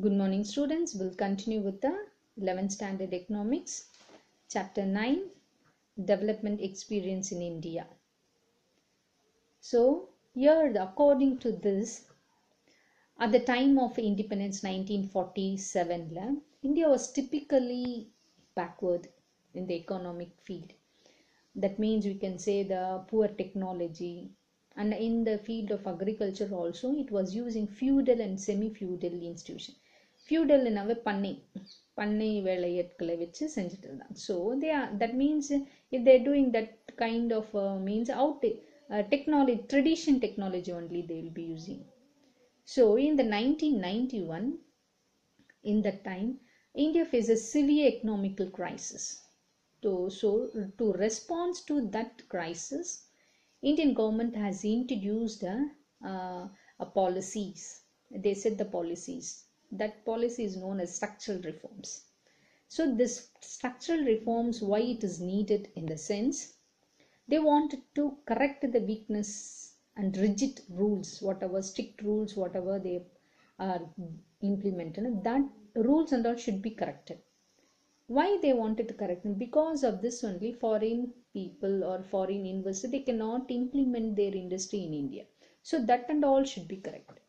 Good morning students, we'll continue with the 11th standard economics, chapter 9, development experience in India. So here according to this, at the time of independence 1947, India was typically backward in the economic field. That means we can say the poor technology, and in the field of agriculture also it was using feudal and semi-feudal institution. Feudal என்னவே பண்ணை வேலையாட்களை வச்சு செஞ்சுட்டு இருந்தாங்க. So they are, that means if they are doing that kind of means out technology, tradition technology only they will be using. So in the 1991, in that time India faces severe economical crisis. To respond to that crisis, Indian government has introduced a policies. They set the policies. That policy is known as structural reforms. So this structural reforms, why it is needed in the sense, they wanted to correct the weakness and rigid rules, whatever strict rules, whatever they are implemented, that rules and all should be corrected. Why they wanted to correct them? Because of this only foreign people or foreign investors, they cannot implement their industry in India. So that and all should be corrected.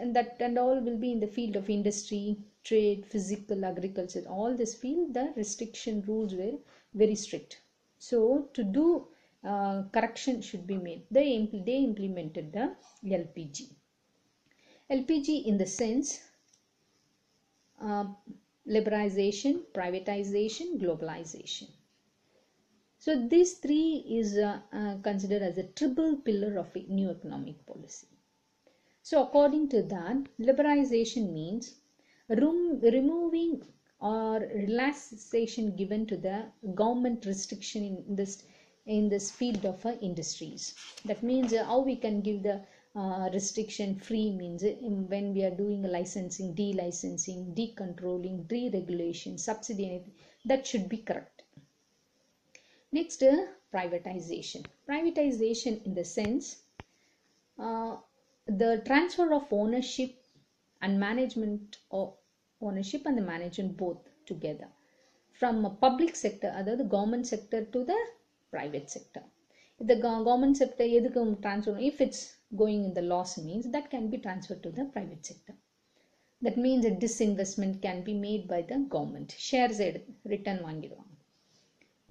And that and all will be in the field of industry, trade, physical, agriculture. All this field, the restriction rules were very strict. So to do correction should be made. They implemented the LPG. LPG in the sense liberalization, privatization, globalization. So these three is considered as a triple pillar of a new economic policy. So according to that, liberalization means removing or relaxation given to the government restriction in this field of industries. That means how we can give the restriction free means when we are doing licensing, delicensing, decontrolling, deregulation, subsidy, that should be correct. Next, privatization. Privatization in the sense the transfer of ownership and management of ownership and the management both together from a public sector, other the government sector, to the private sector. If the government sector transfer, if it's going in the loss means, that can be transferred to the private sector. That means a disinvestment can be made by the government. Shares return வாங்கிடுவாங்க.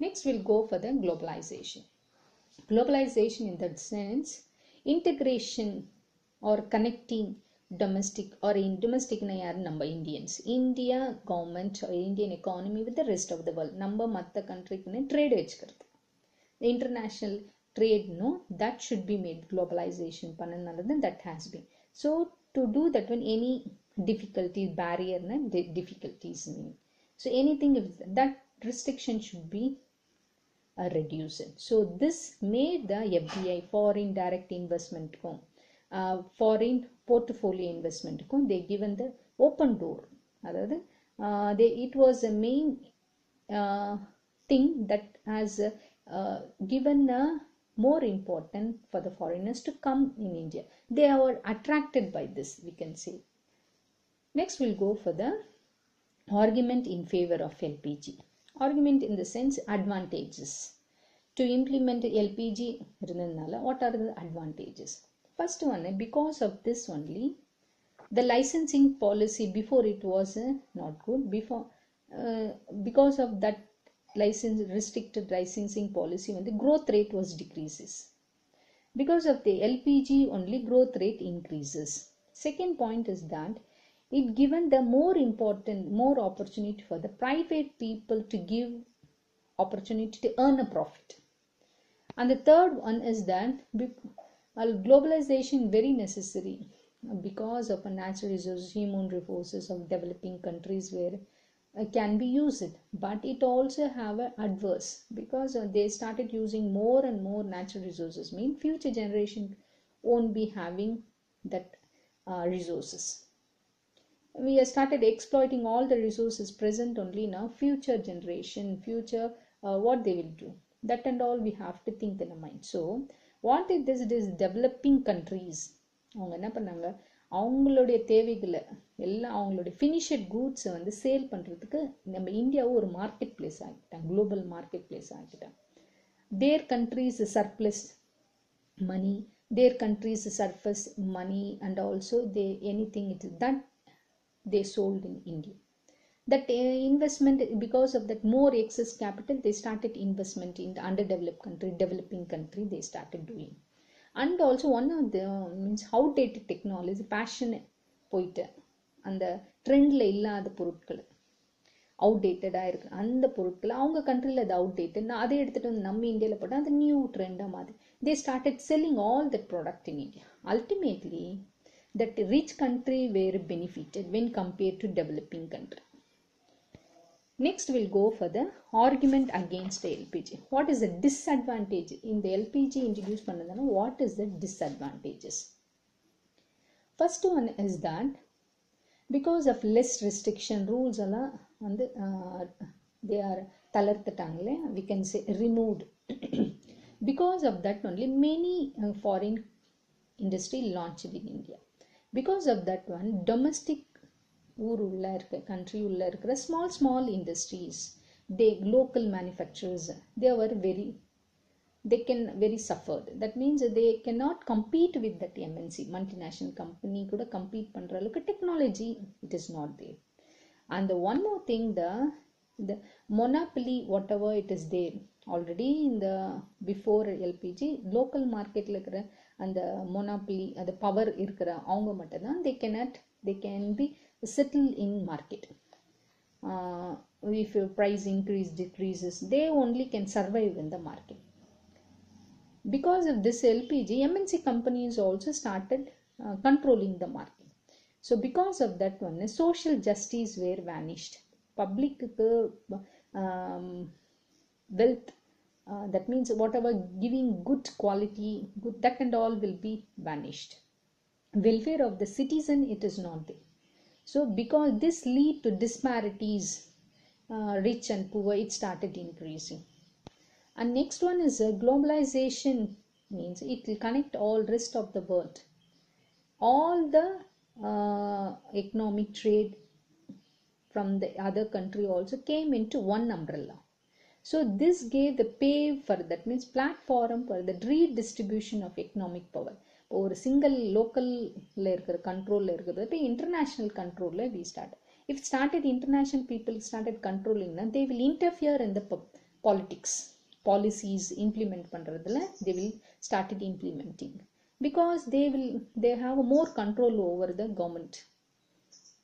Next we'll go for the globalization. Globalization in that sense, integration or connecting domestic or in domestic number Indians, India government or Indian economy with the rest of the world. Number matta country trade vechikkuradhu. The international trade, no, that should be made. Globalization pananalladhu that has been. So to do that, when any difficulty, barrier, difficulties mean. So anything if that restriction should be reduced. So this made the FDI, foreign direct investment, foreign portfolio investment, they given the open door. It was a main thing that has given more important for the foreigners to come in India. They are attracted by this, we can say. Next we'll go for the argument in favor of LPG. Argument in the sense advantages. To implement LPG, what are the advantages? First one, because of this only, the licensing policy before it was not good. Because of that restricted licensing policy, when the growth rate was decreases. Because of the LPG only, growth rate increases. Second point is that it given the more opportunity for the private people to give opportunity to earn a profit. And the third one is that globalization very necessary because of a natural resources, human resources of developing countries where can be used, but it also have a adverse because they started using more and more natural resources, mean future generation won't be having that resources. We have started exploiting all the resources present only now. Future generation, what they will do, that and all we have to think in our mind. So what is this? It is developing countries. அவங்க என்ன பண்ணாங்க, அவங்களுடைய தேவைகளை எல்லாம் அவங்களுடைய ஃபினிஷட் கூட்ஸை வந்து sale பண்ணுறதுக்கு நம்ம இந்தியாவும் ஒரு மார்க்கெட் பிளேஸ் ஆகிட்டாங்க, குளோபல் மார்க்கெட் பிளேஸ் ஆகிட்டாங்க. Their countries surplus money, their countries surplus money, and also they anything it is that they sold in India. That investment, because of that more excess capital, they started investment in the underdeveloped country, developing country, they started doing. And also one of the means outdated technology, passion போயிட்டு அந்த ட்ரெண்டில் இல்லாத பொருட்கள், அவுடேட்டடாக இருக்கு அந்த பொருட்கள் அவங்க கண்ட்ரியில் அது அவுடேட்டட், அதை எடுத்துகிட்டு வந்து நம்ம இந்தியாவில் போட்டால் அது நியூ ட்ரெண்டாக மாதிரி they started selling all that product in India. Ultimately, that rich country were benefited when compared to developing country. Next, we'll go for the argument against the LPG. What is the disadvantage in the LPG introduced பண்ணதுனா what is the disadvantages? First one is that because of less restriction rules எல்லாம் வந்து they are தளர்த்துட்டாங்களே, we can say removed. Because of that only many foreign industry launched in India. Because of that one, domestic ஊர் உள்ள இருக்க country உள்ள இருக்கிற small industries, they local manufacturers, they were very suffered. That means they cannot compete with that MNC multinational company கூட compete பண்ற அளவுக்கு technology it is not there. And the one more thing, the monopoly whatever it is there already in the before LPG local marketல இருக்கிற அந்த monopoly அந்த power இருக்கிற அவங்க மட்டும் தான் they can be settle in market. If your price decreases, they only can survive in the market. Because of this LPG, MNC companies also started controlling the market. So because of that one, social justice were vanished. Public wealth, that means whatever giving good quality, good that and all will be vanished. Welfare of the citizen, it is not there. So because this lead to disparities, rich and poor, it started increasing. And next one is globalization, means it will connect all rest of the world. All the economic trade from the other country also came into one umbrella. So this gave the pay for that means platform for the redistribution of economic power. ஒரு single லோக்கல்ல இருக்கிற கண்ட்ரோல்ல இருக்கிறது இப்போ international கண்ட்ரோல்ல we started. If started international people started controlling, they will interfere in the politics, policies implement பண்றதுல they will started implementing because they have more control over the government.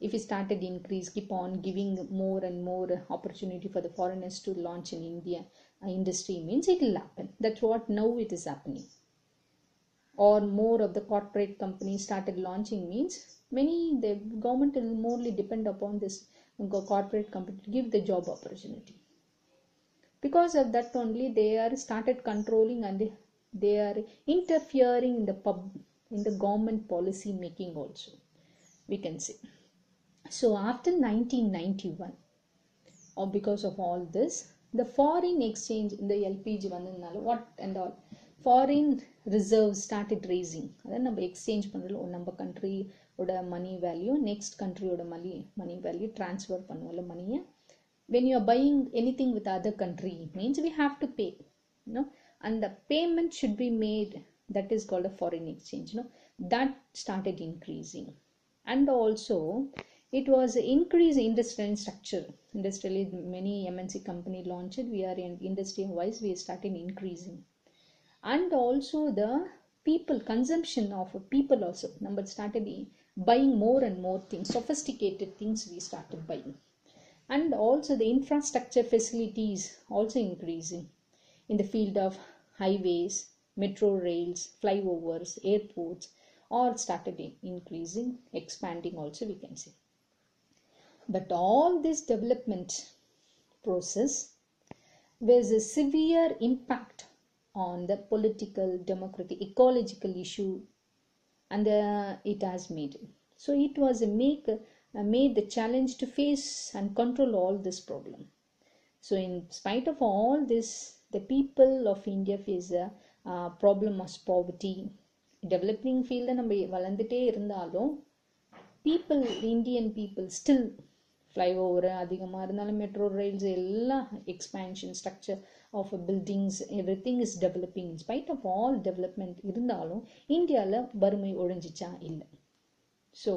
If it started increase, keep on giving more and more opportunity for the foreigners to launch in India industry, means it will happen. That's what now it is happening. Or more of the corporate companies started launching, means the government will morely depend upon this corporate company to give the job opportunity. Because of that only they are started controlling and they are interfering in the government policy making also, we can say. So after 1991, or because of all this, the foreign exchange in the LPG vandadanaala what and all foreign reserves started raising. Adha நம்ம exchange பண்றோம், நம்ம country oda money value next country oda money value transfer பண்ணுவோம்ல money. When you are buying anything with other country, means we have to pay, and the payment should be made, that is called a foreign exchange, that started increasing. And also it was increase industrial structure. Industrially many MNC company launched, we are in industry wise we started increasing. And also the people consumption of people also number started buying more and more things, sophisticated things we started buying. And also the infrastructure facilities also increasing in the field of highways, metro rails, flyovers, airports all started increasing, expanding also, we can say. But all this development process was a severe impact on the political, democratic, ecological issue, and it has made. So it was made the challenge to face and control all this problem. So in spite of all this, the people of India face a problem of poverty. Developing field நம்ம வளர்ந்துட்டே இருந்தாலும் people, Indian people still flyover அதிகமாக இருந்தாலும் metro rails எல்லாம் expansion structure of buildings everything is developing in spite of all development இருந்தாலும் இந்தியாவில் வறுமை ஒழிஞ்சிச்சா இல்லை. So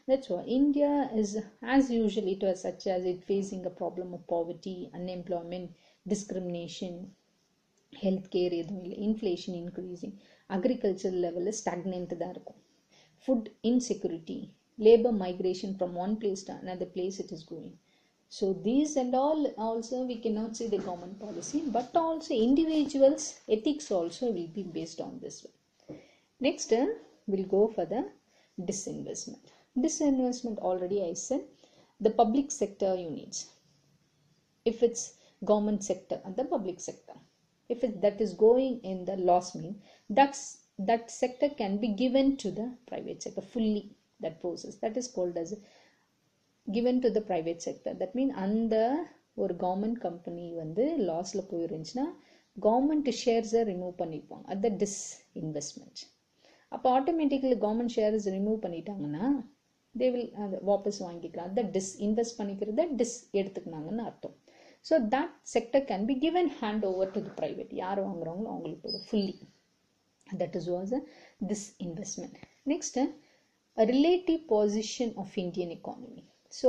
that's why India is, as usual, it was such as it facing a problem of poverty, unemployment, discrimination, healthcare எதுவும் இல்லை, inflation increasing, agriculture level stagnant தான் இருக்கும், food insecurity, labor migration from one place to another place it is going. So these and all also we cannot say the government policy, but also individuals ethics also will be based on this one. Next we'll go for the disinvestment. Disinvestment already I said the public sector units. If it's government sector and the public sector, if that is going in the loss mean that sector can be given to the private sector fully. That process that is called as given to the private sector. That mean அந்த ஒரு government company வந்து லாஸ்ல போயிருந்துச்சுன்னா government ஷேர்ஸை remove பண்ணிப்பாங்க. அது disinvestment. அப்போ automatically government shares remove பண்ணிட்டாங்கன்னா they will அதை வாபஸ் வாங்கிக்கலாம். அதை இன்வெஸ்ட் பண்ணிக்கிறத எடுத்துக்கினாங்கன்னு அர்த்தம். So that sector can be given hand over to the private. யார் வாங்குறாங்களோ அவங்களுக்கு fully. That is was disinvestment. Next a relative position of Indian economy. So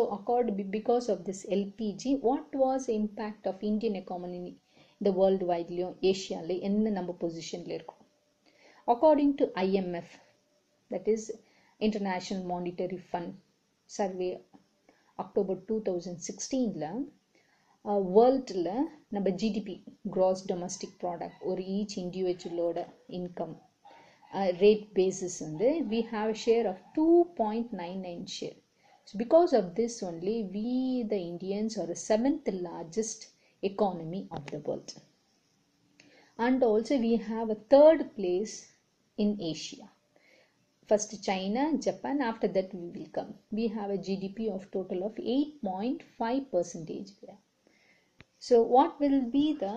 because of this LPG, what was the impact of Indian economy in the worldwide Asia le enna number position la irukum? According to IMF, that is International Monetary Fund survey October 2016 la world la நம்ம GDP gross domestic product or each individual oda income rate basis வந்து we have a share of 2.99 share. So because of this only we the Indians are the 7th largest economy of the world, and also we have a 3rd place in Asia. First China, Japan, after that we will come. We have a GDP of total of 8.5% there. So what will be the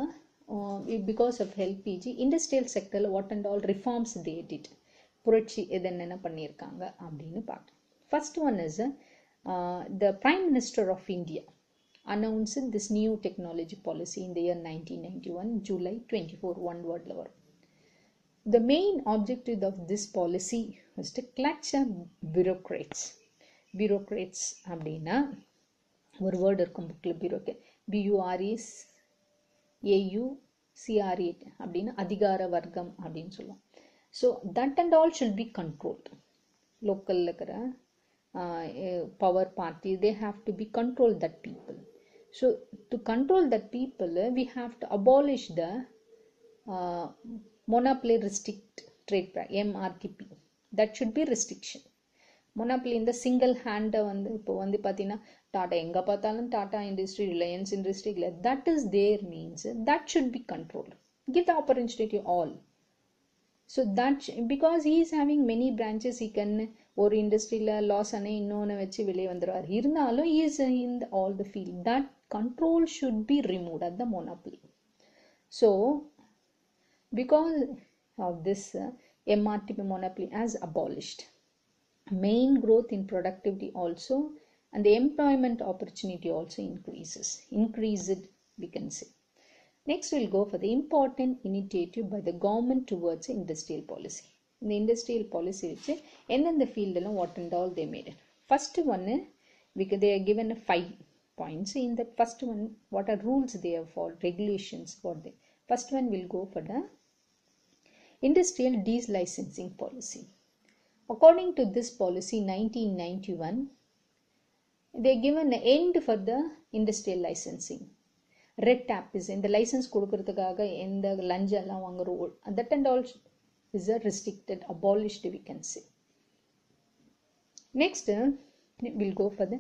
because of LPG industrial sector what and all reforms they did, புரட்சி என்னென்ன பண்ணியிருக்காங்க அப்படின்னு பார்க்கலாம். First one is the Prime Minister of India announced this new technology policy in the year 1991 July 24 one word la varum. The main objective of this policy was to clutch bureaucrats. Bureaucrats அப்படின்னா ஒரு word இருக்கும் புக்கில் bureaucrat BURES AUCRA அப்படின்னா அதிகார வர்க்கம் அப்படின்னு சொல்லுவோம். So that and all should be controlled. லோக்கலில் இருக்கிற power party they have to be control that people. So to control that people we have to abolish the monopoly restrict trade MRTP. That should be restriction. Monopoly இந்த single ஹேண்டை வந்து இப்போ வந்து பார்த்தீங்கன்னா டாட்டா எங்கே பார்த்தாலும் Tata industry, Reliance industry இல்லை, that is their means that should be control. Give the opportunity all. So that because he is having many branches, he can ஒரு இண்டஸ்ட்ரியில் லாஸ் ஆனால் இன்னொன்று வச்சு வெளியே வந்துடுவார். இருந்தாலும் he is in all the field. That control should be removed at the monopoly. So because of this MRTP monopoly has abolished, main growth in productivity also and the employment opportunity also increased we can say. Next we'll go for the important initiative by the government towards industrial policy. In the industrial policy which in the field what and all they made it. First one because they are given 5 points. In that first one what are rules they have for regulations for the first one will go for the industrial delicensing policy. According to this policy 1991 they given an end for the industrial licensing. Red tape is in the license கொடுக்கிறதுக்காக எந்த லஞ்சம் எல்லாம் வாங்குறோம் that and all is a restricted, abolished we can say. Next we'll go for the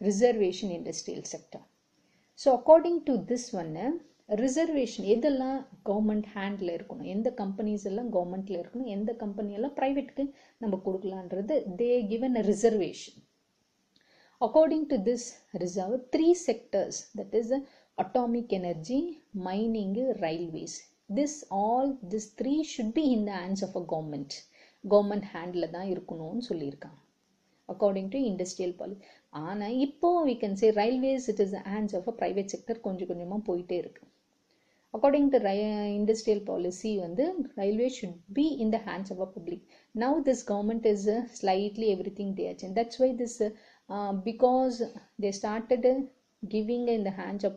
reservation industrial sector. So according to this one reservation எதெல்லாம் government handle இருக்கணும், எந்த companies எல்லாம் கவர்மெண்ட்டில் இருக்கணும், எந்த கம்பெனி எல்லாம் ப்ரைவேட்டுக்கு நம்ம கொடுக்கலான்றது they given a reservation. According to this reserve 3 sectors that is atomic energy, mining, railways. This 3 should be in the hands of a government handle தான் இருக்கணும்னு சொல்லியிருக்காங்க. according to industrial policy. ஆனால் இப்போ we can say railways it is the hands of a private sector கொஞ்சம் கொஞ்சமாக போயிட்டே இருக்கு. According to industrial policy வந்து railway should be in the hands of a public. Now this government is slightly everything they are changed. That's why this because they started giving in the hands of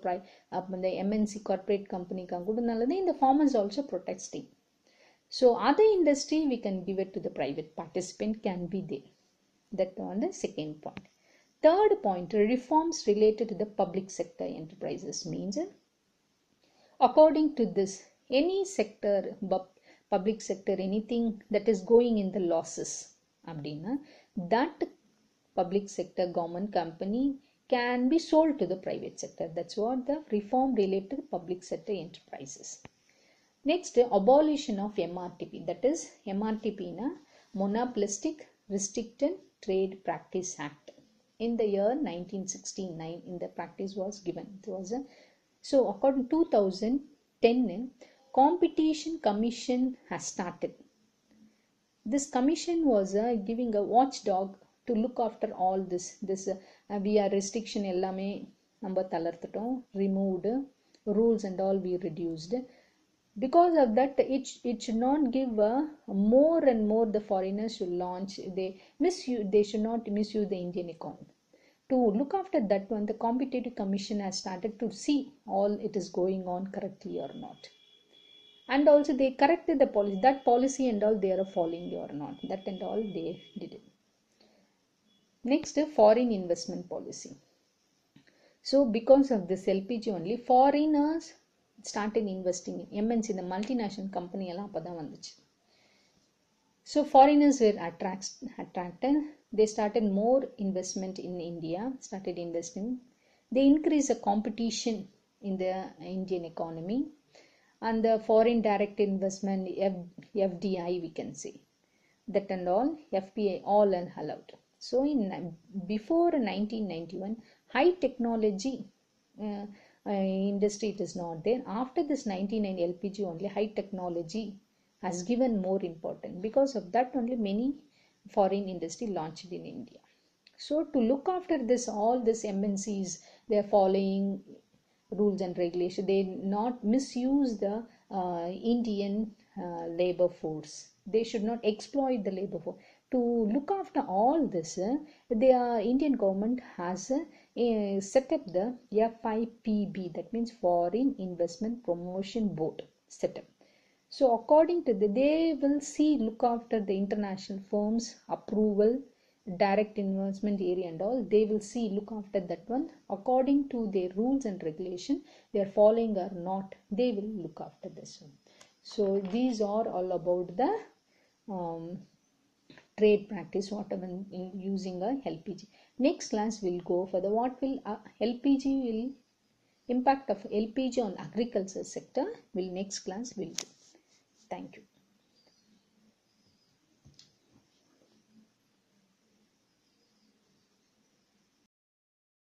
the MNC corporate company கூடனாலதான் இந்த farmers also protesting. So other industry we can give it to the private participant can be there. That on the second point. Third point, reforms related to the public sector enterprises means according to this any sector public sector anything that is going in the losses அப்படின்னா that public sector government company can be sold to the private sector. That's what the reform related to the public sector enterprises. Next, abolition of MRTP. That is MRTP na Monopolistic Restricted Trade Practice Act. In the year 1969, in the practice was given. It was so according to 2010, Competition Commission has started. This commission was giving a watchdog to look after all this we are restriction ellame namba talarttom removed, rules and all we reduced. Because of that it should not give more and more the foreigners should launch they should not misuse the Indian economy. To look after that one, the Competitive Commission has started to see all it is going on correctly or not. And also they corrected the policy, that policy and all they are following or not, that and all they did it. Next, foreign investment policy. So because of this LPG only, foreigners started investing in MNC, the multinational company எல்லாம் அப்பதான் வந்துச்சு. So foreigners were attracted. They started more investment in India, started investing. They increased the competition in the Indian economy. And the foreign direct investment, FDI we can say. That and all, FPI all and allowed. So before 1991, high technology industry it is not there. After this 1990 LPG only, high technology has given more importance. Because of that only many foreign industry launched in India. So to look after this, all this MNCs, they are following rules and regulations. They not misuse the Indian labor force. They should not exploit the labor force. To look after all this, the Indian government has set up the FIPB, that means Foreign Investment Promotion Board setup. So according to they will look after the international firms approval, direct investment area and all. They will look after that one according to their rules and regulation. They are following or not, they will look after this one. So these are all about the trade practice whatever in using a LPG. Next class will go for the what will LPG will impact of LPG on agriculture sector will next class will go. Thank you.